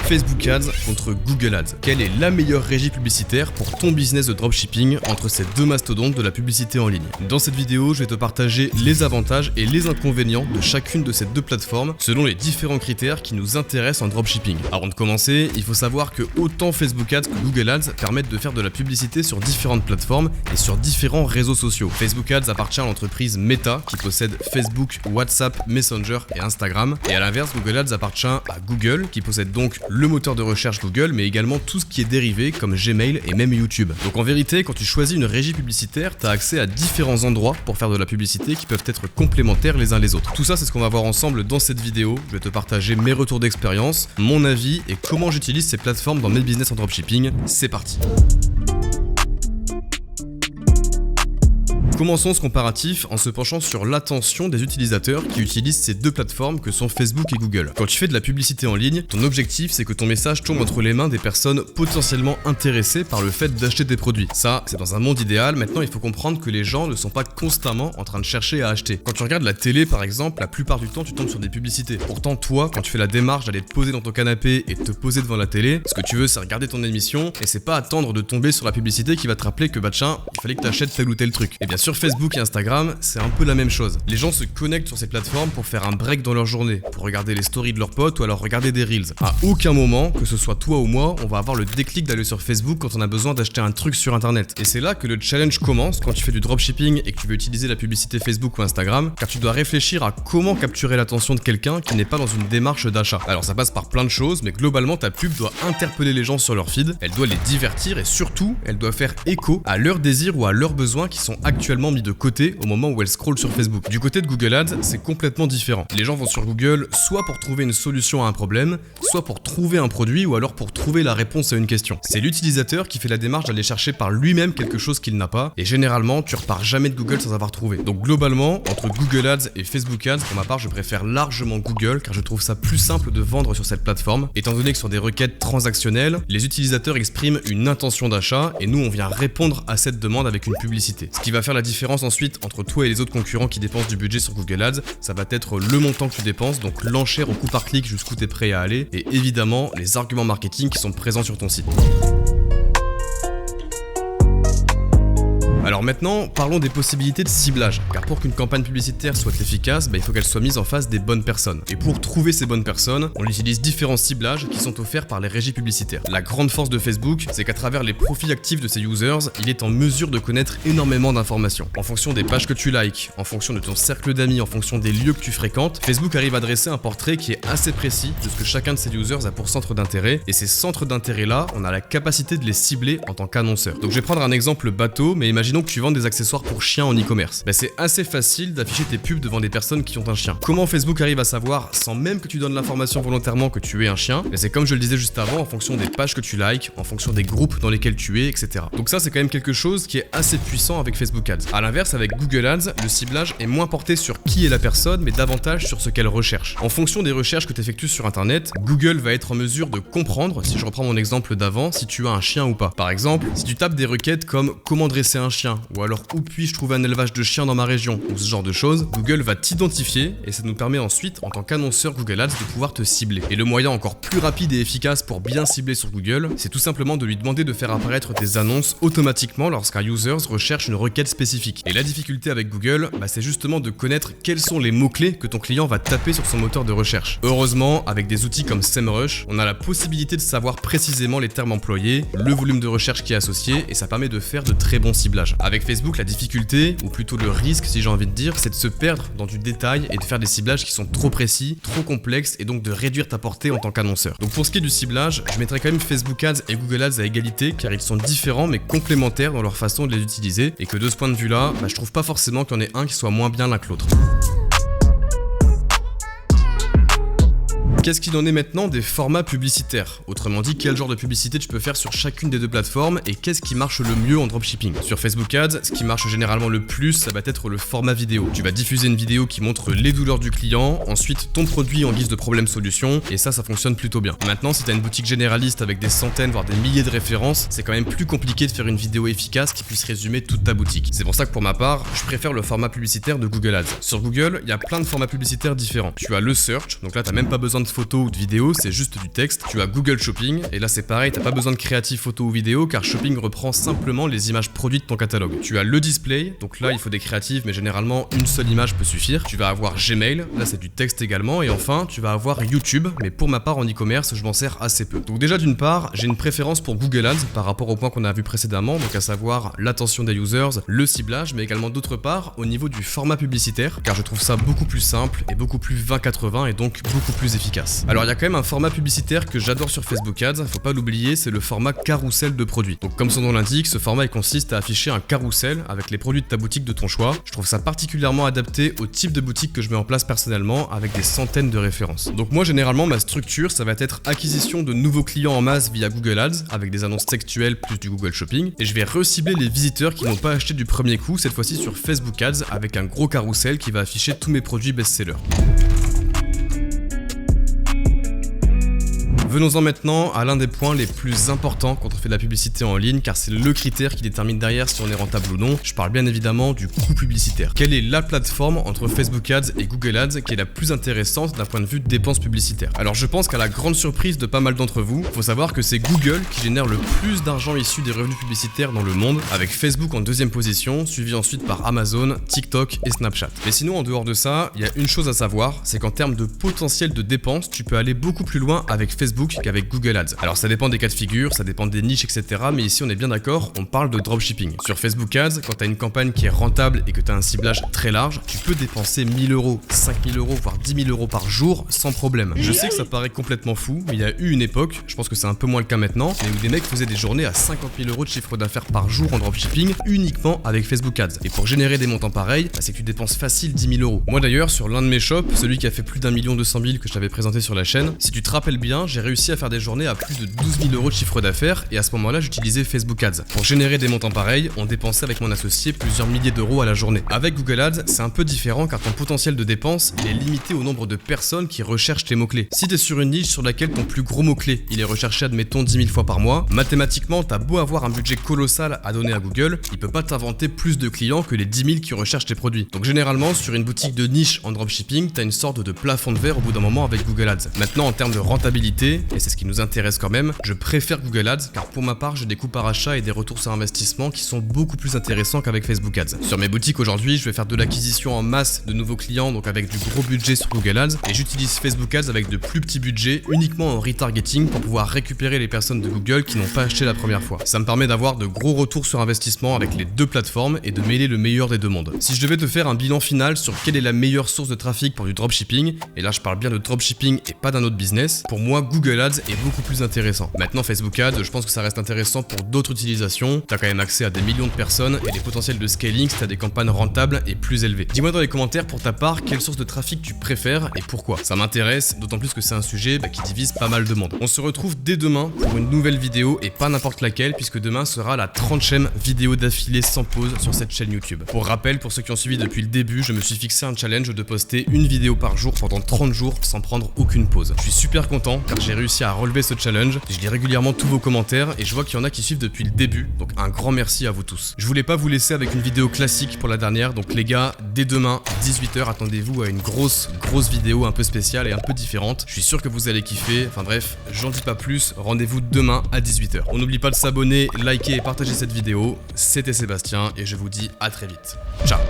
Facebook Ads contre Google Ads. Quelle est la meilleure régie publicitaire pour ton business de dropshipping entre ces deux mastodontes de la publicité en ligne? Dans cette vidéo, je vais te partager les avantages et les inconvénients de chacune de ces deux plateformes selon les différents critères qui nous intéressent en dropshipping. Avant de commencer, il faut savoir que autant Facebook Ads que Google Ads permettent de faire de la publicité sur différentes plateformes et sur différents réseaux sociaux. Facebook Ads appartient à l'entreprise Meta qui possède Facebook, WhatsApp, Messenger et Instagram. Et à l'inverse, Google Ads appartient à Google qui possède donc le moteur de recherche Google mais également tout ce qui est dérivé comme Gmail et même YouTube. Donc en vérité, quand tu choisis une régie publicitaire, tu as accès à différents endroits pour faire de la publicité qui peuvent être complémentaires les uns les autres. Tout ça, c'est ce qu'on va voir ensemble dans cette vidéo. Je vais te partager mes retours d'expérience, mon avis et comment j'utilise ces plateformes dans mes business en dropshipping. C'est parti. Commençons ce comparatif en se penchant sur l'attention des utilisateurs qui utilisent ces deux plateformes que sont Facebook et Google. Quand tu fais de la publicité en ligne, ton objectif c'est que ton message tombe entre les mains des personnes potentiellement intéressées par le fait d'acheter tes produits. Ça, c'est dans un monde idéal. Maintenant, il faut comprendre que les gens ne sont pas constamment en train de chercher à acheter. Quand tu regardes la télé par exemple, la plupart du temps tu tombes sur des publicités. Pourtant toi, quand tu fais la démarche d'aller te poser dans ton canapé et de te poser devant la télé, ce que tu veux c'est regarder ton émission et c'est pas attendre de tomber sur la publicité qui va te rappeler que bah tiens, il fallait que tu achètes tel ou tel truc. Et bien sûr, Facebook et Instagram, c'est un peu la même chose. Les gens se connectent sur ces plateformes pour faire un break dans leur journée, pour regarder les stories de leurs potes ou alors regarder des reels. À aucun moment, que ce soit toi ou moi, on va avoir le déclic d'aller sur Facebook quand on a besoin d'acheter un truc sur internet. Et c'est là que le challenge commence quand tu fais du dropshipping et que tu veux utiliser la publicité Facebook ou Instagram, car tu dois réfléchir à comment capturer l'attention de quelqu'un qui n'est pas dans une démarche d'achat. Alors ça passe par plein de choses, mais globalement ta pub doit interpeller les gens sur leur feed, elle doit les divertir et surtout, elle doit faire écho à leurs désirs ou à leurs besoins qui sont actuellement mis de côté au moment où elles scrollent sur Facebook. Du côté de Google Ads, c'est complètement différent. Les gens vont sur Google soit pour trouver une solution à un problème, soit pour trouver un produit ou alors pour trouver la réponse à une question. C'est l'utilisateur qui fait la démarche d'aller chercher par lui-même quelque chose qu'il n'a pas et généralement tu repars jamais de Google sans avoir trouvé. Donc globalement, entre Google Ads et Facebook Ads, pour ma part, je préfère largement Google car je trouve ça plus simple de vendre sur cette plateforme, étant donné que sur des requêtes transactionnelles, les utilisateurs expriment une intention d'achat et nous on vient répondre à cette demande avec une publicité. Ce qui va faire la différence ensuite entre toi et les autres concurrents qui dépensent du budget sur Google Ads, ça va être le montant que tu dépenses, donc l'enchère au coût par clic jusqu'où tu es prêt à aller, et évidemment les arguments marketing qui sont présents sur ton site. Alors maintenant, parlons des possibilités de ciblage, car pour qu'une campagne publicitaire soit efficace, il faut qu'elle soit mise en face des bonnes personnes. Et pour trouver ces bonnes personnes, on utilise différents ciblages qui sont offerts par les régies publicitaires. La grande force de Facebook, c'est qu'à travers les profils actifs de ses users, il est en mesure de connaître énormément d'informations. En fonction des pages que tu likes, en fonction de ton cercle d'amis, en fonction des lieux que tu fréquentes, Facebook arrive à dresser un portrait qui est assez précis de ce que chacun de ses users a pour centre d'intérêt, et ces centres d'intérêt-là, on a la capacité de les cibler en tant qu'annonceur. Donc je vais prendre un exemple bateau, mais imaginons que tu vends des accessoires pour chiens en e-commerce. C'est assez facile d'afficher tes pubs devant des personnes qui ont un chien. Comment Facebook arrive à savoir, sans même que tu donnes l'information volontairement, que tu es un chien? C'est comme je le disais juste avant, en fonction des pages que tu likes, en fonction des groupes dans lesquels tu es, etc. Donc ça, c'est quand même quelque chose qui est assez puissant avec Facebook Ads. À l'inverse, avec Google Ads, le ciblage est moins porté sur qui est la personne, mais davantage sur ce qu'elle recherche. En fonction des recherches que tu effectues sur Internet, Google va être en mesure de comprendre, si je reprends mon exemple d'avant, si tu as un chien ou pas. Par exemple, si tu tapes des requêtes comme « Comment dresser un chien » ou alors où puis-je trouver un élevage de chiens dans ma région ou ce genre de choses, Google va t'identifier et ça nous permet ensuite en tant qu'annonceur Google Ads de pouvoir te cibler. Et le moyen encore plus rapide et efficace pour bien cibler sur Google, c'est tout simplement de lui demander de faire apparaître tes annonces automatiquement lorsqu'un user recherche une requête spécifique. Et la difficulté avec Google, c'est justement de connaître quels sont les mots-clés que ton client va taper sur son moteur de recherche. Heureusement, avec des outils comme SEMrush, on a la possibilité de savoir précisément les termes employés, le volume de recherche qui est associé et ça permet de faire de très bons ciblages. Avec Facebook, la difficulté, ou plutôt le risque si j'ai envie de dire, c'est de se perdre dans du détail et de faire des ciblages qui sont trop précis, trop complexes et donc de réduire ta portée en tant qu'annonceur. Donc pour ce qui est du ciblage, je mettrai quand même Facebook Ads et Google Ads à égalité car ils sont différents mais complémentaires dans leur façon de les utiliser et que de ce point de vue là, je trouve pas forcément qu'il y en ait un qui soit moins bien l'un que l'autre. Qu'est-ce qu'il en est maintenant des formats publicitaires? Autrement dit, quel genre de publicité tu peux faire sur chacune des deux plateformes et qu'est-ce qui marche le mieux en dropshipping? Sur Facebook Ads, ce qui marche généralement le plus, ça va être le format vidéo. Tu vas diffuser une vidéo qui montre les douleurs du client, ensuite ton produit en guise de problème-solution et ça fonctionne plutôt bien. Maintenant, si tu as une boutique généraliste avec des centaines voire des milliers de références, c'est quand même plus compliqué de faire une vidéo efficace qui puisse résumer toute ta boutique. C'est pour ça que pour ma part, je préfère le format publicitaire de Google Ads. Sur Google, il y a plein de formats publicitaires différents. Tu as le search, donc là tu n'as même pas besoin de photo ou de vidéo, c'est juste du texte. Tu as Google Shopping, et là c'est pareil, t'as pas besoin de créatif photo ou vidéo, car Shopping reprend simplement les images produites de ton catalogue. Tu as le display, donc là il faut des créatifs, mais généralement une seule image peut suffire. Tu vas avoir Gmail, là c'est du texte également, et enfin tu vas avoir YouTube, mais pour ma part en e-commerce, je m'en sers assez peu. Donc déjà d'une part, j'ai une préférence pour Google Ads par rapport au point qu'on a vu précédemment, donc à savoir l'attention des users, le ciblage, mais également d'autre part au niveau du format publicitaire, car je trouve ça beaucoup plus simple et beaucoup plus 20-80 et donc beaucoup plus efficace. Alors il y a quand même un format publicitaire que j'adore sur Facebook Ads, faut pas l'oublier, c'est le format carrousel de produits. Donc comme son nom l'indique, ce format il consiste à afficher un carrousel avec les produits de ta boutique de ton choix. Je trouve ça particulièrement adapté au type de boutique que je mets en place personnellement avec des centaines de références. Donc moi généralement ma structure ça va être acquisition de nouveaux clients en masse via Google Ads avec des annonces textuelles plus du Google Shopping, et je vais recibler les visiteurs qui n'ont pas acheté du premier coup, cette fois-ci sur Facebook Ads avec un gros carrousel qui va afficher tous mes produits best-sellers. Venons-en maintenant à l'un des points les plus importants quand on fait de la publicité en ligne, car c'est le critère qui détermine derrière si on est rentable ou non. Je parle bien évidemment du coût publicitaire. Quelle est la plateforme entre Facebook Ads et Google Ads qui est la plus intéressante d'un point de vue de dépenses publicitaires? Alors je pense qu'à la grande surprise de pas mal d'entre vous, faut savoir que c'est Google qui génère le plus d'argent issu des revenus publicitaires dans le monde, avec Facebook en deuxième position, suivi ensuite par Amazon, TikTok et Snapchat. Mais sinon en dehors de ça, il y a une chose à savoir, c'est qu'en termes de potentiel de dépenses, tu peux aller beaucoup plus loin avec Facebook qu'avec Google Ads. Alors ça dépend des cas de figure, ça dépend des niches, etc. Mais ici on est bien d'accord, on parle de dropshipping. Sur Facebook Ads, quand tu as une campagne qui est rentable et que tu as un ciblage très large, tu peux dépenser 1000 euros, 5000 euros, voire 10 000 euros par jour sans problème. Je sais que ça paraît complètement fou, mais il y a eu une époque, je pense que c'est un peu moins le cas maintenant, mais où des mecs faisaient des journées à 50 000 euros de chiffre d'affaires par jour en dropshipping uniquement avec Facebook Ads. Et pour générer des montants pareils, c'est que tu dépenses facile 10 000 euros. Moi d'ailleurs, sur l'un de mes shops, celui qui a fait plus d'1 200 000 que je t'avais présenté sur la chaîne, si tu te rappelles bien, j'ai réussi à faire des journées à plus de 12 000 euros de chiffre d'affaires, et à ce moment-là, j'utilisais Facebook Ads. Pour générer des montants pareils, on dépensait avec mon associé plusieurs milliers d'euros à la journée. Avec Google Ads, c'est un peu différent car ton potentiel de dépense il est limité au nombre de personnes qui recherchent tes mots-clés. Si tu es sur une niche sur laquelle ton plus gros mot-clé il est recherché admettons 10 000 fois par mois, mathématiquement, t'as beau avoir un budget colossal à donner à Google, il peut pas t'inventer plus de clients que les 10 000 qui recherchent tes produits. Donc généralement, sur une boutique de niche en dropshipping, t'as une sorte de plafond de verre au bout d'un moment avec Google Ads. Maintenant, en termes de rentabilité, et c'est ce qui nous intéresse quand même, je préfère Google Ads car pour ma part j'ai des coûts par achat et des retours sur investissement qui sont beaucoup plus intéressants qu'avec Facebook Ads. Sur mes boutiques aujourd'hui, je vais faire de l'acquisition en masse de nouveaux clients, donc avec du gros budget sur Google Ads, et j'utilise Facebook Ads avec de plus petits budgets uniquement en retargeting pour pouvoir récupérer les personnes de Google qui n'ont pas acheté la première fois. Ça me permet d'avoir de gros retours sur investissement avec les deux plateformes et de mêler le meilleur des deux mondes. Si je devais te faire un bilan final sur quelle est la meilleure source de trafic pour du dropshipping, et là je parle bien de dropshipping et pas d'un autre business, pour moi Google Ads est beaucoup plus intéressant. Maintenant Facebook Ads, je pense que ça reste intéressant pour d'autres utilisations, t'as quand même accès à des millions de personnes et des potentiels de scaling si t'as des campagnes rentables et plus élevées. Dis-moi dans les commentaires pour ta part quelle source de trafic tu préfères et pourquoi. Ça m'intéresse, d'autant plus que c'est un sujet qui divise pas mal de monde. On se retrouve dès demain pour une nouvelle vidéo et pas n'importe laquelle puisque demain sera la 30e vidéo d'affilée sans pause sur cette chaîne YouTube. Pour rappel, pour ceux qui ont suivi depuis le début, je me suis fixé un challenge de poster une vidéo par jour pendant 30 jours sans prendre aucune pause. Je suis super content car j'ai réussi à relever ce challenge, je lis régulièrement tous vos commentaires et je vois qu'il y en a qui suivent depuis le début, donc un grand merci à vous tous. Je voulais pas vous laisser avec une vidéo classique pour la dernière, donc les gars, dès demain, 18h, attendez-vous à une grosse vidéo un peu spéciale et un peu différente. Je suis sûr que vous allez kiffer, enfin bref, j'en dis pas plus, rendez-vous demain à 18h. On n'oublie pas de s'abonner, liker et partager cette vidéo. C'était Sébastien et je vous dis à très vite. Ciao.